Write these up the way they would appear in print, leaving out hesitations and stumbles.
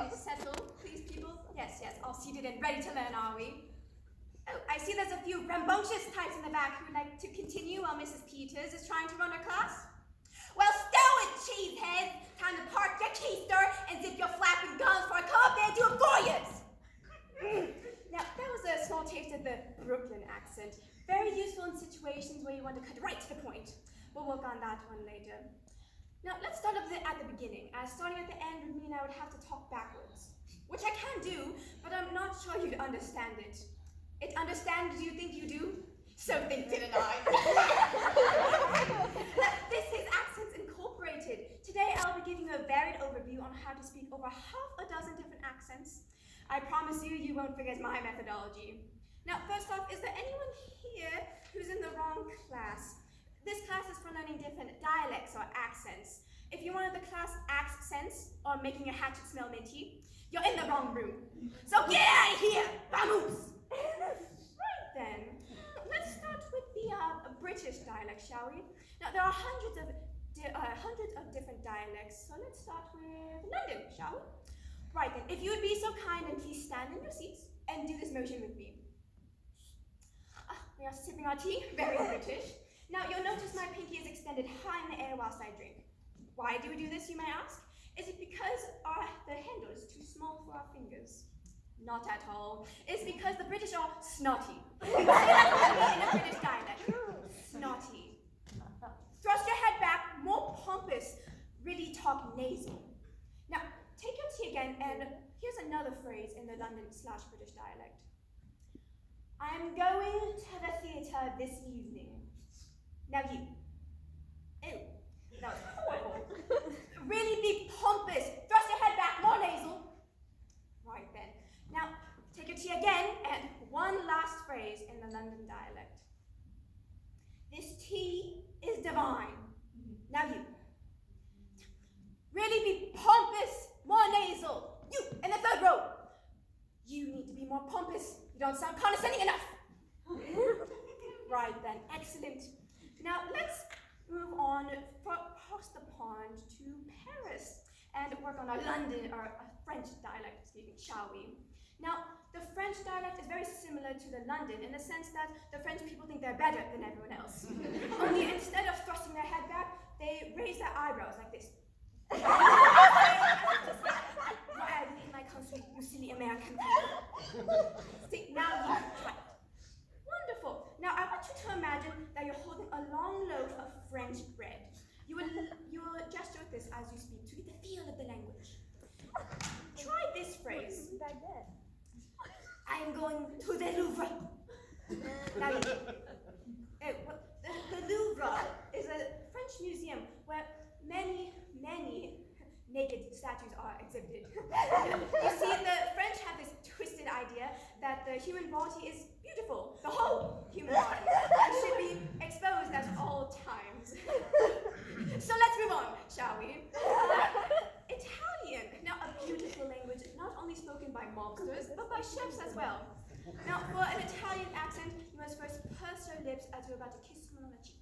Settle, please, people. Yes, all seated and ready to learn, are we? Oh, I see there's a few rambunctious types in the back who'd like to continue while Mrs. Peters is trying to run her class. Well, stow it, cheeseheads! Time to park your keister and zip your flapping guns before I come up there and do it for yous! Now, that was a small taste of the Brooklyn accent. Very useful in situations where you want to cut right to the point. We'll work on that one later. Now, let's start at the beginning, as starting at the end would mean I would have to talk backwards. Which I can do, but I'm not sure you'd understand it. Do you think you do? So didn't I? This is Accents Incorporated. Today I'll be giving you a varied overview on how to speak over half a dozen different accents. I promise you won't forget my methodology. Now, first off, is there anyone here who's in the wrong class? This class is for learning different dialects or accents. If you wanted the class accents or making a hatchet smell minty, you're in the wrong room. So get out of here, vamos! Right then, let's start with the British dialect, shall we? Now, there are hundreds of different dialects, so let's start with London, shall we? Right then, if you would be so kind and please stand in your seats and do this motion with me. We are sipping our tea, very British. Now, you'll notice my pinky is extended high in the air whilst I drink. Why do we do this, you may ask? Is it because the handle is too small for our fingers? Not at all. It's because the British are snotty. Say that in a British dialect. Snotty. Thrust your head back, more pompous, really talk nasal. Now, take your tea again, and here's another phrase in the London/British dialect. I'm going to the theatre this evening. Now you. Ew, that was horrible. Really be pompous. Thrust your head back, more nasal. Right then. Now, take your tea again, and one last phrase in the London dialect. This tea is divine. Now you. Really be pompous, more nasal. You, in the third row. You need to be more pompous. You don't sound condescending enough. Right then, excellent. Now let's move on across the pond to Paris and work on a French dialect, shall we? Now, the French dialect is very similar to the London in the sense that the French people think they're better than everyone else. Only instead of thrusting their head back, they raise their eyebrows like this. Why are you in my country, you silly American people? See, now you try. Wonderful. Now I want you to imagine that you're holding a long loaf of French bread. You will gesture with this as you speak to get the feel of the language. Try this phrase. I am going to the Louvre. Now, the Louvre is a French museum where many naked statues are exhibited. You see, the French have this twisted idea that the human body is beautiful, the whole human body, and should be exposed at all times. So let's move on, shall we? Italian, now a beautiful language, not only spoken by mobsters, but by chefs as well. Now, for an Italian accent, you must first purse your lips as you're about to kiss someone on the cheek.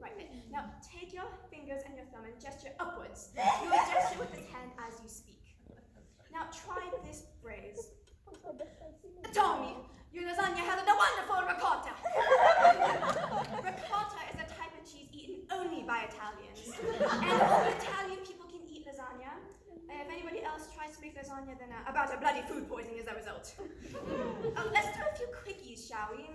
Right then. Now, take your fingers and your thumb and gesture upwards. You will gesture with this hand as you speak. Now, try this phrase. Tommy, your lasagna has a wonderful ricotta. Ricotta is a type of cheese eaten only by Italians. And only Italian people can eat lasagna. If anybody else tries to make lasagna, then about a bloody food poisoning is the result. Let's do a few quickies, shall we?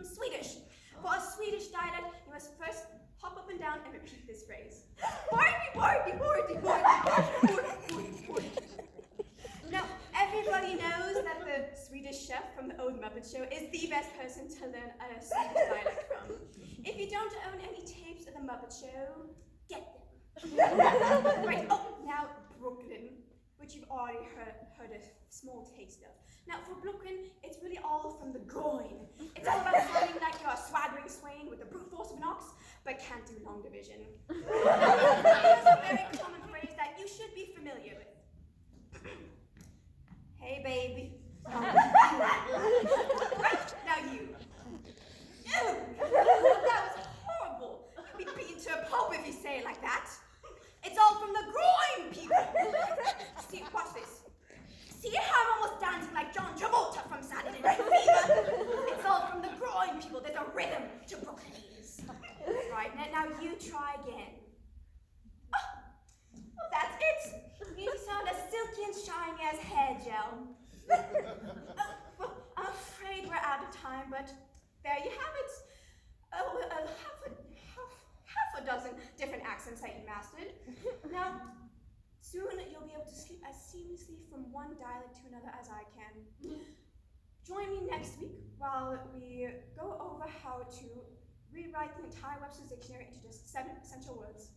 Swedish. For a Swedish dialect, you must first hop up and down and repeat this phrase. Now, everybody knows that the Swedish chef from the old Muppet Show is the best person to learn a Swedish dialect from. If you don't own any tapes of the Muppet Show, get them. Right, now Brooklyn, which you've already heard a small taste of. Now, for Brooklyn, it's really all from the groin. It's all about sounding like you're a swaggering swain with the brute force of an ox, but can't do long division. Here's a very common phrase that you should be familiar with. Hey, baby. Right, now you. Ew, that was horrible. You'll be beaten to a pulp if you say it like that. It's all from the groin, people. See, Now you try again. Oh, well, that's it. You sound as silky and shiny as hair gel. Well, I'm afraid we're out of time, but there you have it. Half a dozen different accents that you mastered. Now, soon you'll be able to sleep as seamlessly from one dialect to another as I can. Join me next week while we go over how to rewrite the entire Webster's Dictionary into just 7 essential words.